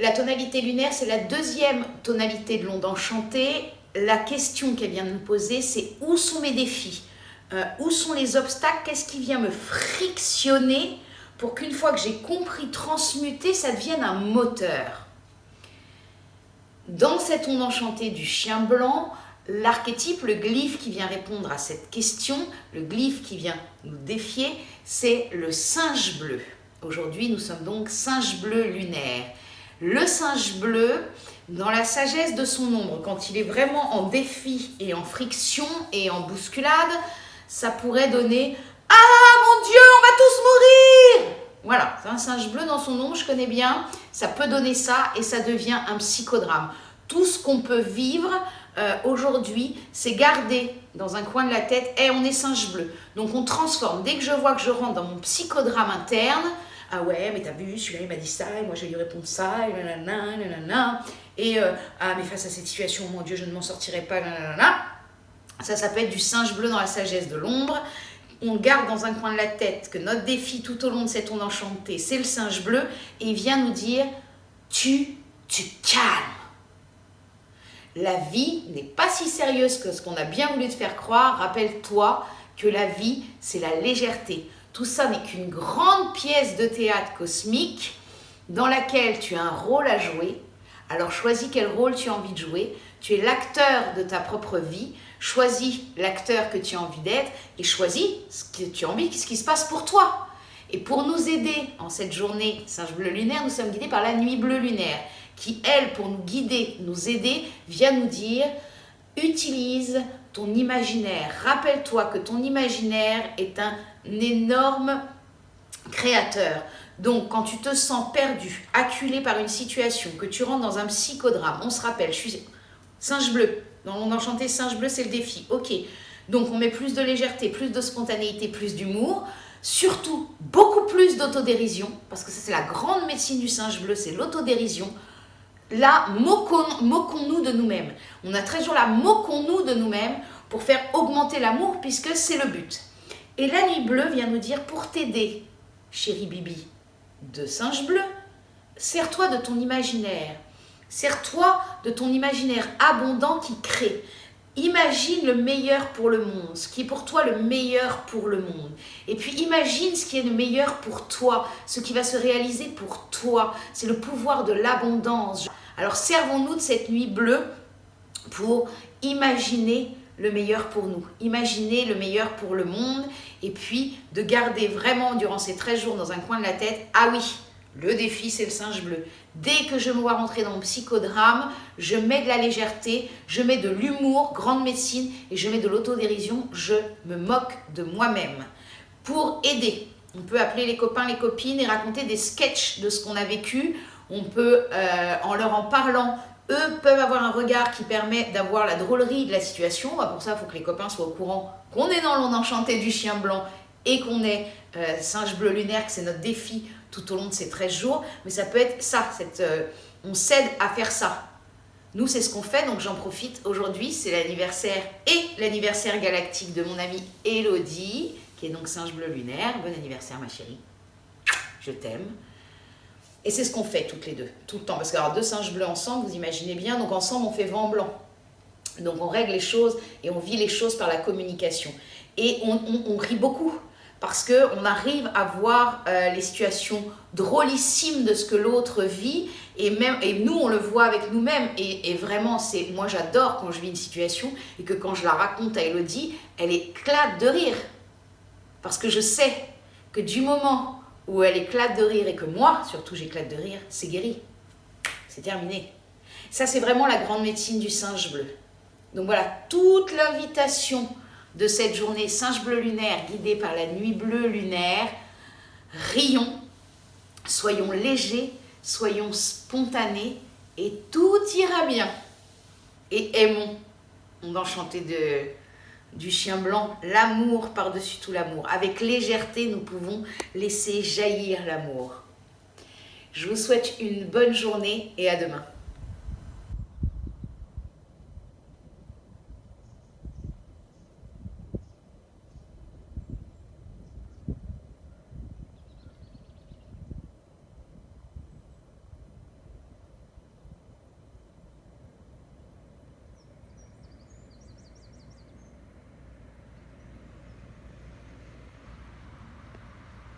la tonalité lunaire, c'est la deuxième tonalité de l'onde enchantée. La question qu'elle vient de me poser, c'est où sont mes défis? Où sont les obstacles? Qu'est-ce qui vient me frictionner pour qu'une fois que j'ai compris, transmuter, ça devienne un moteur? Dans cette onde enchantée du chien blanc, l'archétype, le glyphe qui vient répondre à cette question, le glyphe qui vient nous défier, c'est le singe bleu. Aujourd'hui, nous sommes donc singe bleu lunaire. Le singe bleu, dans la sagesse de son ombre, quand il est vraiment en défi et en friction et en bousculade, ça pourrait donner « Ah mon Dieu, on va tous mourir !» Voilà, c'est un singe bleu dans son ombre, je connais bien, ça peut donner ça et ça devient un psychodrame. Tout ce qu'on peut vivre aujourd'hui, c'est garder dans un coin de la tête « Hey, on est singe bleu ». Donc on transforme, dès que je vois que je rentre dans mon psychodrame interne, « Ah ouais, mais t'as vu, celui-là il m'a dit ça, et moi je vais lui répondre ça, et nanana, nanana. Et ah mais face à cette situation, mon Dieu, je ne m'en sortirai pas, nanana. » Ça peut être du singe bleu dans la sagesse de l'ombre. On garde dans un coin de la tête que notre défi tout au long de cette onde enchantée, c'est le singe bleu, et il vient nous dire « Tu calmes ». La vie n'est pas si sérieuse que ce qu'on a bien voulu te faire croire. Rappelle-toi que la vie, c'est la légèreté. Tout ça n'est qu'une grande pièce de théâtre cosmique dans laquelle tu as un rôle à jouer. Alors choisis quel rôle tu as envie de jouer. Tu es l'acteur de ta propre vie. Choisis l'acteur que tu as envie d'être et choisis ce que tu as envie, ce qui se passe pour toi. Et pour nous aider en cette journée singe bleu lunaire, nous sommes guidés par la nuit bleue lunaire qui, elle, pour nous guider, nous aider, vient nous dire « Utilise ton imaginaire. Rappelle-toi que ton imaginaire est un énorme créateur. Donc, quand tu te sens perdu, acculé par une situation, que tu rentres dans un psychodrame, on se rappelle, je suis singe bleu. Dans l'onde enchantée, singe bleu, c'est le défi. Ok. Donc, on met plus de légèreté, plus de spontanéité, plus d'humour. Surtout, beaucoup plus d'autodérision. Parce que ça, c'est la grande médecine du singe bleu, c'est l'autodérision. Là, moquons-nous de nous-mêmes. On a très jours là, moquons-nous de nous-mêmes pour faire augmenter l'amour, puisque c'est le but. Et la nuit bleue vient nous dire, pour t'aider, chérie Bibi, de singe bleu, sers-toi de ton imaginaire. Sers-toi de ton imaginaire abondant qui crée. Imagine le meilleur pour le monde, ce qui est pour toi le meilleur pour le monde. Et puis imagine ce qui est le meilleur pour toi, ce qui va se réaliser pour toi. C'est le pouvoir de l'abondance. Alors servons-nous de cette nuit bleue pour imaginer le meilleur pour nous, imaginer le meilleur pour le monde et puis de garder vraiment durant ces 13 jours dans un coin de la tête, ah oui, le défi c'est le singe bleu. Dès que je me vois rentrer dans mon psychodrame, je mets de la légèreté, je mets de l'humour, grande médecine, et je mets de l'autodérision, je me moque de moi-même. Pour aider, on peut appeler les copains, les copines et raconter des sketchs de ce qu'on a vécu. On peut, en leur en parlant, eux peuvent avoir un regard qui permet d'avoir la drôlerie de la situation. Pour ça, il faut que les copains soient au courant qu'on est dans l'onde enchantée du chien blanc et qu'on est singe bleu lunaire, que c'est notre défi tout au long de ces 13 jours. Mais ça peut être ça, on s'aide à faire ça. Nous, c'est ce qu'on fait, donc j'en profite. Aujourd'hui, c'est l'anniversaire et l'anniversaire galactique de mon amie Elodie, qui est donc singe bleu lunaire. Bon anniversaire, ma chérie. Je t'aime. Et c'est ce qu'on fait toutes les deux, tout le temps. Parce que alors, deux singes bleus ensemble, vous imaginez bien, donc ensemble on fait vent blanc. Donc on règle les choses et on vit les choses par la communication. Et on rit beaucoup parce qu'on arrive à voir les situations drôlissimes de ce que l'autre vit. Et nous, on le voit avec nous-mêmes. Et vraiment, moi j'adore quand je vis une situation et que quand je la raconte à Elodie, elle éclate de rire. Parce que je sais que du moment où elle éclate de rire et que moi, surtout, j'éclate de rire, c'est guéri. C'est terminé. Ça, c'est vraiment la grande médecine du singe bleu. Donc voilà, toute l'invitation de cette journée singe bleu lunaire guidée par la nuit bleue lunaire. Rions, soyons légers, soyons spontanés et tout ira bien. Et aimons, on va chanter du chien blanc, l'amour par-dessus tout l'amour. Avec légèreté, nous pouvons laisser jaillir l'amour. Je vous souhaite une bonne journée et à demain.